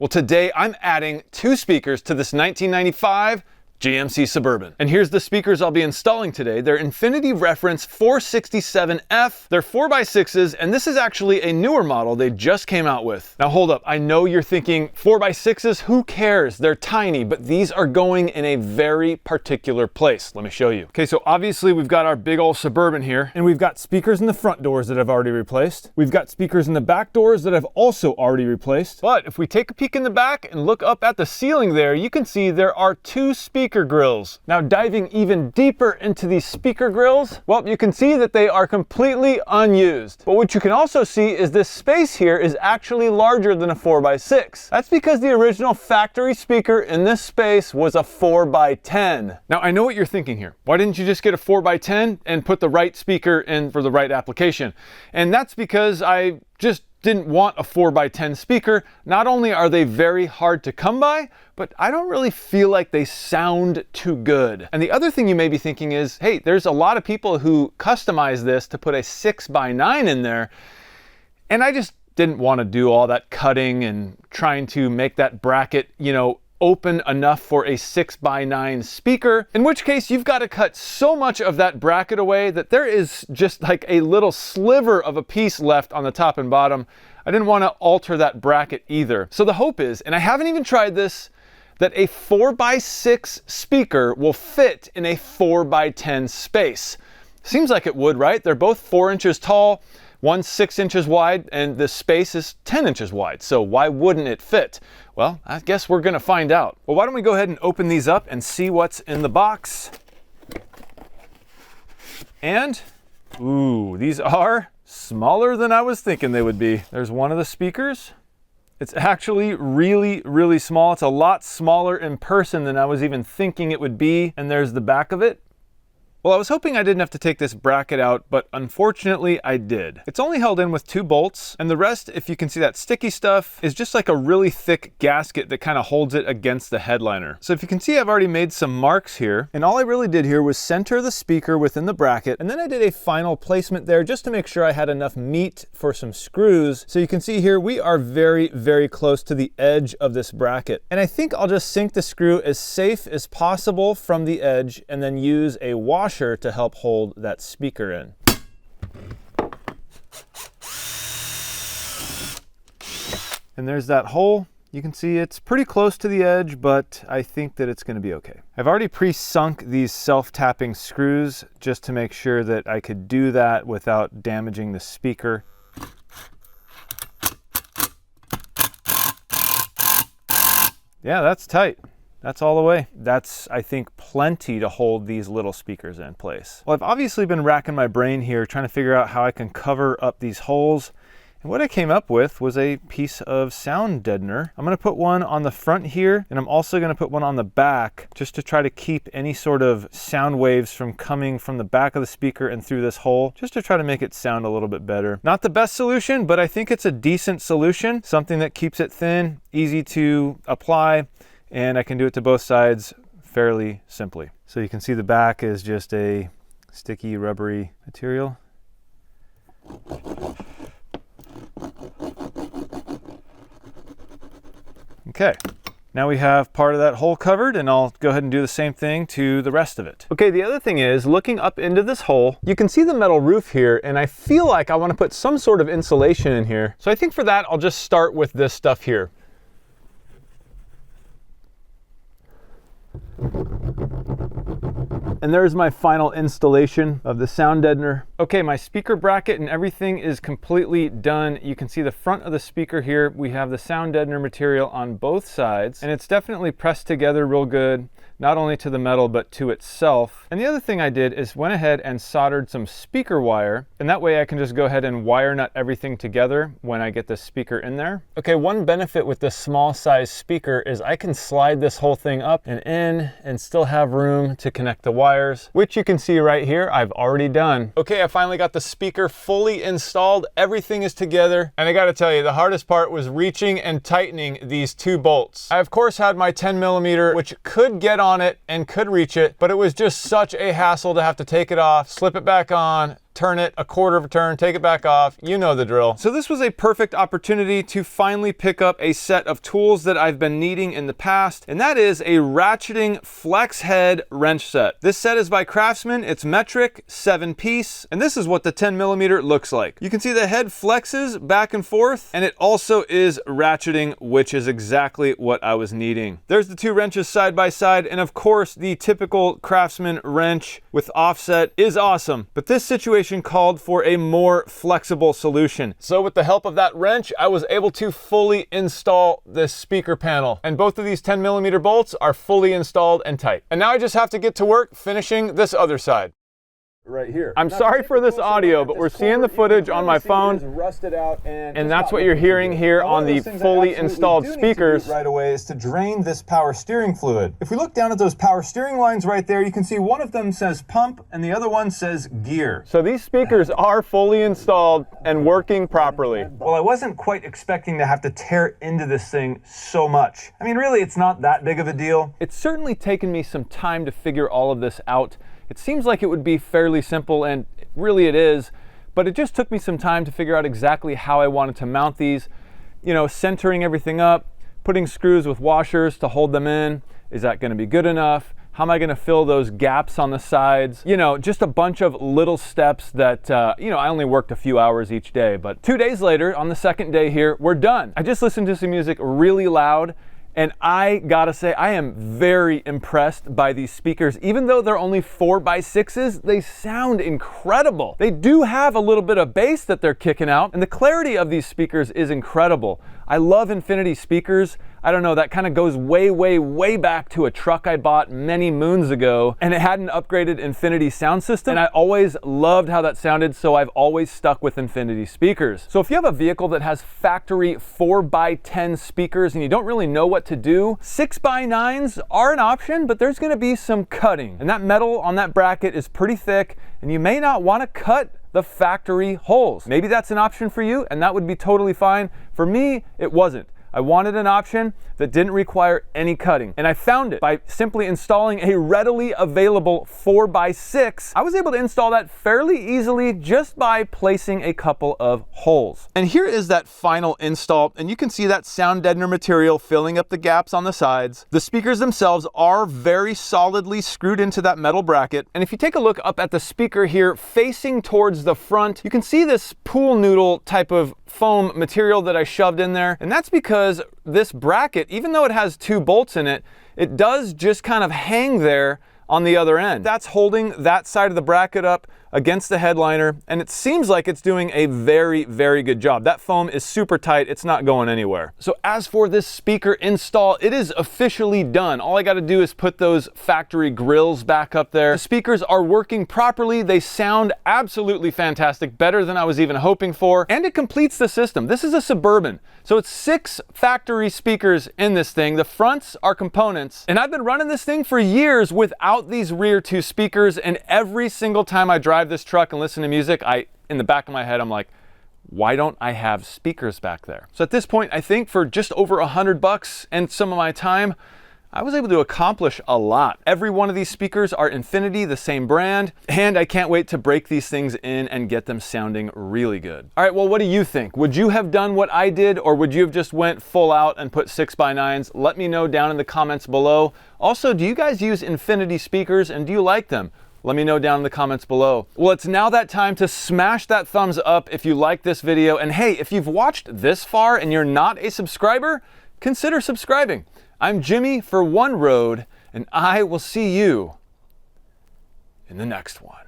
Well, today I'm adding 2 speakers to this 1995 GMC Suburban. And here's the speakers I'll be installing today. They're Infinity Reference 467F. They're 4x6s, and this is actually a newer model they just came out with. Now hold up, I know you're thinking 4x6s, who cares? They're tiny, but these are going in a very particular place. Let me show you. Okay, so obviously we've got our big old Suburban here, and we've got speakers in the front doors that I've already replaced. We've got speakers in the back doors that I've also already replaced. But if we take a peek in the back and look up at the ceiling there, you can see there are 2 speaker grills. Now diving even deeper into these speaker grills, well, you can see that they are completely unused. But what you can also see is this space here is actually larger than a 4x6. That's because the original factory speaker in this space was a 4x10. Now I know what you're thinking here. Why didn't you just get a 4x10 and put the right speaker in for the right application? And that's because I just didn't want a 4x10 speaker. Not only are they very hard to come by, but I don't really feel like they sound too good. And the other thing you may be thinking is, hey, there's a lot of people who customize this to put a 6x9 in there, and I just didn't want to do all that cutting and trying to make that bracket, open enough for a 6x9 speaker, in which case you've got to cut so much of that bracket away that there is just like a little sliver of a piece left on the top and bottom. I didn't want to alter that bracket either. So the hope is, and I haven't even tried this, that a 4x6 speaker will fit in a 4x10 space. Seems like it would, right? They're both 4 inches tall, one's 6 inches wide, and the space is 10 inches wide. So why wouldn't it fit? Well, I guess we're gonna find out. Well, why don't we go ahead and open these up and see what's in the box. And, ooh, these are smaller than I was thinking they would be. There's one of the speakers. It's actually really, really small. It's a lot smaller in person than I was even thinking it would be. And there's the back of it. Well, I was hoping I didn't have to take this bracket out, but unfortunately I did. It's only held in with 2 bolts, and the rest, if you can see that sticky stuff, is just like a really thick gasket that kind of holds it against the headliner. So if you can see, I've already made some marks here, and all I really did here was center the speaker within the bracket, and then I did a final placement there just to make sure I had enough meat for some screws. So you can see here, we are very, very close to the edge of this bracket. And I think I'll just sink the screw as safe as possible from the edge, and then use a washer to help hold that speaker in. And there's that hole. You can see it's pretty close to the edge, but I think that it's going to be okay. I've already pre-sunk these self-tapping screws just to make sure that I could do that without damaging the speaker. Yeah, that's tight. That's all the way. That's, I think, plenty to hold these little speakers in place. Well, I've obviously been racking my brain here trying to figure out how I can cover up these holes. And what I came up with was a piece of sound deadener. I'm gonna put one on the front here, and I'm also gonna put one on the back just to try to keep any sort of sound waves from coming from the back of the speaker and through this hole, just to try to make it sound a little bit better. Not the best solution, but I think it's a decent solution. Something that keeps it thin, easy to apply, and I can do it to both sides fairly simply. So you can see the back is just a sticky, rubbery material. Okay, now we have part of that hole covered, and I'll go ahead and do the same thing to the rest of it. Okay, the other thing is, looking up into this hole, you can see the metal roof here, and I feel like I want to put some sort of insulation in here. So I think for that, I'll just start with this stuff here. And there's my final installation of the sound deadener. Okay, my speaker bracket and everything is completely done. You can see the front of the speaker here. We have the sound deadener material on both sides, and it's definitely pressed together real good, not only to the metal, but to itself. And the other thing I did is went ahead and soldered some speaker wire, and that way I can just go ahead and wire nut everything together when I get the speaker in there. Okay, one benefit with this small size speaker is I can slide this whole thing up and in and still have room to connect the wires, which you can see right here, I've already done. Okay, I finally got the speaker fully installed. Everything is together. And I gotta tell you, the hardest part was reaching and tightening these 2 bolts. I of course had my 10mm, which could get on it and could reach it, but it was just such a hassle to have to take it off, slip it back on, turn it a quarter of a turn, take it back off, you know the drill. So this was a perfect opportunity to finally pick up a set of tools that I've been needing in the past, and that is a ratcheting flex head wrench set. This set is by Craftsman, it's metric, 7-piece, and this is what the 10mm looks like. You can see the head flexes back and forth, and it also is ratcheting, which is exactly what I was needing. There's the two wrenches side by side, and of course the typical Craftsman wrench with offset is awesome, but this situation called for a more flexible solution. So with the help of that wrench, I was able to fully install this speaker panel, and both of these 10mm bolts are fully installed and tight. And now I just have to get to work finishing this other side. Right here. I'm sorry for this audio, but we're seeing the footage on my phone, and that's what you're hearing here on the fully installed speakers. Right away is to drain this power steering fluid. If we look down at those power steering lines right there, you can see one of them says pump and the other one says gear. So these speakers are fully installed and working properly. Well, I wasn't quite expecting to have to tear into this thing so much. I mean, really, it's not that big of a deal. It's certainly taken me some time to figure all of this out. It seems like it would be fairly simple, and really it is, but it just took me some time to figure out exactly how I wanted to mount these. You know, centering everything up, putting screws with washers to hold them in. Is that going to be good enough? How am I going to fill those gaps on the sides? You know, just a bunch of little steps that, you know, I only worked a few hours each day, but 2 days later, on the second day here, we're done. I just listened to some music really loud, and I gotta say, I am very impressed by these speakers. Even though they're only 4x6s, they sound incredible. They do have a little bit of bass that they're kicking out, and the clarity of these speakers is incredible. I love Infinity speakers. I don't know, that kind of goes way, way, way back to a truck I bought many moons ago, and it had an upgraded Infinity sound system, and I always loved how that sounded, so I've always stuck with Infinity speakers. So if you have a vehicle that has factory 4x10 speakers and you don't really know what to do, 6x9s are an option, but there's gonna be some cutting, and that metal on that bracket is pretty thick, and you may not wanna cut the factory holes. Maybe that's an option for you, and that would be totally fine. For me, it wasn't. I wanted an option that didn't require any cutting, and I found it by simply installing a readily available 4x6. I was able to install that fairly easily just by placing a couple of holes. And here is that final install, and you can see that sound deadener material filling up the gaps on the sides. The speakers themselves are very solidly screwed into that metal bracket, and if you take a look up at the speaker here facing towards the front, you can see this pool noodle type of foam material that I shoved in there, and that's because this bracket, even though it has 2 bolts in it, it does just kind of hang there on the other end. That's holding that side of the bracket up against the headliner, and it seems like it's doing a very, very good job. That foam is super tight, it's not going anywhere. So as for this speaker install, it is officially done. All I gotta do is put those factory grills back up there. The speakers are working properly, they sound absolutely fantastic, better than I was even hoping for, and it completes the system. This is a Suburban, so it's 6 factory speakers in this thing. The fronts are components, and I've been running this thing for years without these rear 2 speakers, and every single time I drive this truck and listen to music, in the back of my head, I'm like, why don't I have speakers back there? So at this point, I think for just over $100 and some of my time, I was able to accomplish a lot. Every one of these speakers are Infinity, the same brand, and I can't wait to break these things in and get them sounding really good. All right, well, what do you think? Would you have done what I did, or would you have just went full out and put 6x9s? Let me know down in the comments below. Also, do you guys use Infinity speakers, and do you like them? Let me know down in the comments below. Well, it's now that time to smash that thumbs up if you like this video. And hey, if you've watched this far and you're not a subscriber, consider subscribing. I'm Jimmy for One Road, and I will see you in the next one.